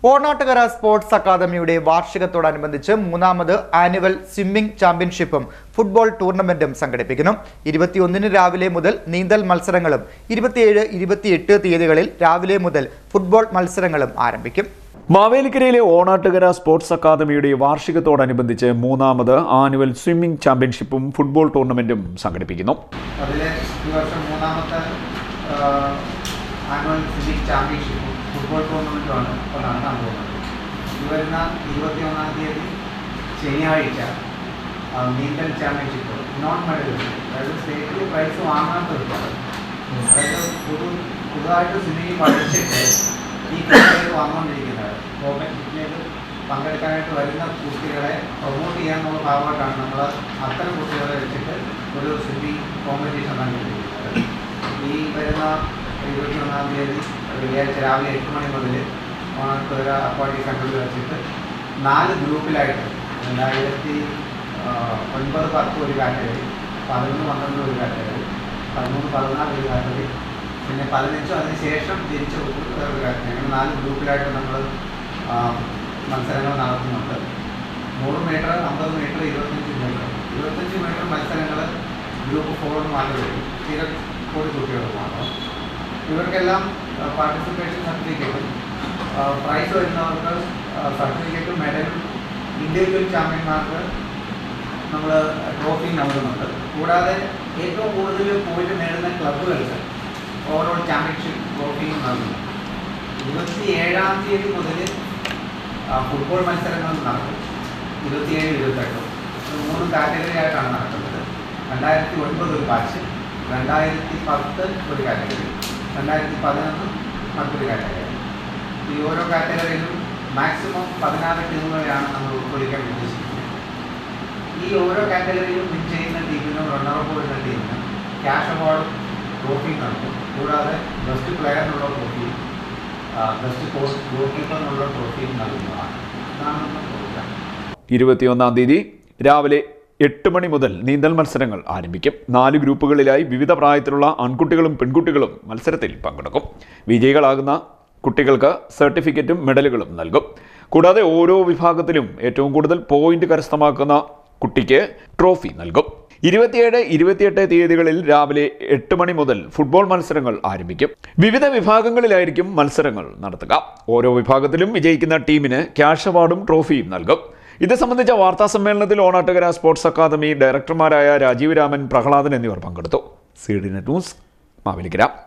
Onattukara sports അക്കാദമിയുടെ വാർഷികത്തോടനുബന്ധിച്ച് മൂന്നാമത് ആനുവൽ സ്വിമ്മിംഗ് ചാമ്പ്യൻഷിപ്പും ഫുട്ബോൾ ടൂർണമെന്റും സംഘടിപ്പിക്കുന്നു. 21-ന് രാവിലെ മുതൽ നീന്തൽ മത്സരങ്ങളും 27, 28 തീയതികളിൽ രാവിലെ മുതൽ ഫുട്ബോൾ മത്സരങ്ങളും ആരംഭിക്കും. മാവേലിക്കരയിലെ ഓണാട്ടുകര സ്പോർട്സ് അക്കാദമിയുടെ വാർഷികത്തോടനുബന്ധിച്ച് മൂന്നാമത് ആനുവൽ സ്വിമ്മിംഗ് ചാമ്പ്യൻഷിപ്പും ഫുട്ബോൾ ടൂർണമെന്റും സംഘടിപ്പിക്കുന്നു. ആനുവൽ സ്വിമ്മിംഗ് ചാമ്പ്യൻഷിപ്പും ഫുട്ബോൾ ടൂർണമെൻറ്റുമാണ് ഇപ്പോൾ നടത്താൻ പോകുന്നത്. ഈ വരുന്ന 21-ാം തീയതി ശനിയാഴ്ച നീന്തൽ ചാമ്പ്യൻഷിപ്പ് നോൺ മെഡലിസ്റ്റ്, അതായത് സ്റ്റേറ്റിൽ പ്രൈസ് വാങ്ങാത്തവർക്കാണ്. അതായത് പുതുതായിട്ട് സ്വിമ്മിങ് പഠിച്ചിട്ട് ഈ കളിയിലേക്ക് വന്നുകൊണ്ടിരിക്കുന്നത് ഗവൺമെൻറ്റിലേക്ക് പങ്കെടുക്കാനായിട്ട് വരുന്ന കുട്ടികളെ പ്രൊമോട്ട് ചെയ്യാനുള്ള ഭാഗമായിട്ടാണ് നമ്മൾ അത്തരം കുട്ടികളെ വെച്ചിട്ട് ഒരു സ്വിമ്മിങ് കോമ്പറ്റീഷൻ നടത്തിയിരിക്കുന്നത്. ഈ വരുന്ന 21-ാം തീയതി വെള്ളിയാഴ്ച രാവിലെ 8 മണി മുതൽ ഓണാട്ടുകര അക്വാട്ടിക് സെൻ്ററിൽ വെച്ചിട്ട് 4 ഗ്രൂപ്പിലായിട്ട് 2009, 10 ഒരു കാറ്റഗറി, 11, 12 ഒരു കാറ്റഗറി, 13, 14 ഒരു കാറ്റഗറി, പിന്നെ 15 അതിനുശേഷം ജനിച്ച ഒരു കാറ്റഗറി, അങ്ങനെ 4 ഗ്രൂപ്പിലായിട്ട് നമ്മൾ മത്സരങ്ങൾ നടത്തുന്നുണ്ട്. 100 മീറ്റർ, 50 മീറ്റർ, 25 മീറ്റർ. 25 മീറ്റർ മത്സരങ്ങൾ ഗ്രൂപ്പ് 4 മാത്രമേ വരും, ചിലക്കൂടി കുട്ടികൾക്ക് മാത്രം. ഇവർക്കെല്ലാം പാർട്ടിസിപ്പേഷൻ സർട്ടിഫിക്കറ്റും പ്രൈസ് വരുന്നവർക്ക് സർട്ടിഫിക്കറ്റും മെഡലും ഇൻഡിവിജ്വൽ ചാമ്പ്യന്മാർക്ക് നമ്മൾ ട്രോഫി നൽകുന്നുണ്ട്. കൂടാതെ ഏറ്റവും കൂടുതൽ പോയിന്റ് നേടുന്ന ക്ലബ്ബുകൾക്ക് ഓവറോൾ ചാമ്പ്യൻഷിപ്പ് ട്രോഫിയും നൽകുന്നു. 27-ാം തീയതി മുതൽ ഫുട്ബോൾ മത്സരങ്ങൾ നടക്കും. 27, 28 3 കാറ്റഗറി ആയിട്ടാണ് നടക്കുന്നത്. 2009 ഒരു ബാച്ച്, 2010 ഒരു കാറ്റഗറി, 2011 മറ്റൊരു കാറ്റഗറി. ഈ ഓരോ കാറ്റഗറിയിലും മാക്സിമം 16 ടീമുകളെയാണ് നമ്മൾ ഉൾക്കൊള്ളിക്കാൻ ഉദ്ദേശിക്കുന്നത്. ഈ ഓരോ കാറ്റഗറിയിലും വിൻ ചെയ്യുന്ന ടീമിനും റണ്ണറപ്പ് വരുന്ന ടീമിന് ക്യാഷ് അവാർഡും ട്രോഫിയും നൽകും. കൂടാതെ ബെസ്റ്റ് പ്ലെയറിനുള്ള ട്രോഫിയും ബെസ്റ്റ് പോസ്റ്റ് ഗോൾ കീപ്പറിനുള്ള ട്രോഫിയും നൽകുന്നതാണ്. ഇതാണ് നമ്മുടെ പ്രോഗ്രാം. 21-ാം തീയതി രാവിലെ 8 മണി മുതൽ നീന്തൽ മത്സരങ്ങൾ ആരംഭിക്കും. 4 ഗ്രൂപ്പുകളിലായി വിവിധ പ്രായത്തിലുള്ള ആൺകുട്ടികളും പെൺകുട്ടികളും മത്സരത്തിൽ പങ്കെടുക്കും. വിജയികളാകുന്ന കുട്ടികൾക്ക് സർട്ടിഫിക്കറ്റും മെഡലുകളും നൽകും. കൂടാതെ ഓരോ വിഭാഗത്തിലും ഏറ്റവും കൂടുതൽ പോയിന്റ് കരസ്ഥമാക്കുന്ന കുട്ടിക്ക് ട്രോഫി നൽകും. 27, 28 തീയതികളിൽ രാവിലെ 8 മണി മുതൽ ഫുട്ബോൾ മത്സരങ്ങൾ ആരംഭിക്കും. വിവിധ വിഭാഗങ്ങളിലായിരിക്കും മത്സരങ്ങൾ നടത്തുക. ഓരോ വിഭാഗത്തിലും വിജയിക്കുന്ന ടീമിന് ക്യാഷ് അവാർഡും ട്രോഫിയും നൽകും. ഇത് സംബന്ധിച്ച വാർത്താ സമ്മേളനത്തിൽ ഓണാട്ടുകര സ്പോർട്സ് അക്കാദമി ഡയറക്ടർമാരായ രാജീവ് രാമൻ, പ്രഹ്ലാദൻ എന്നിവർ പങ്കെടുത്തു. CDNet news, Mavelikkara.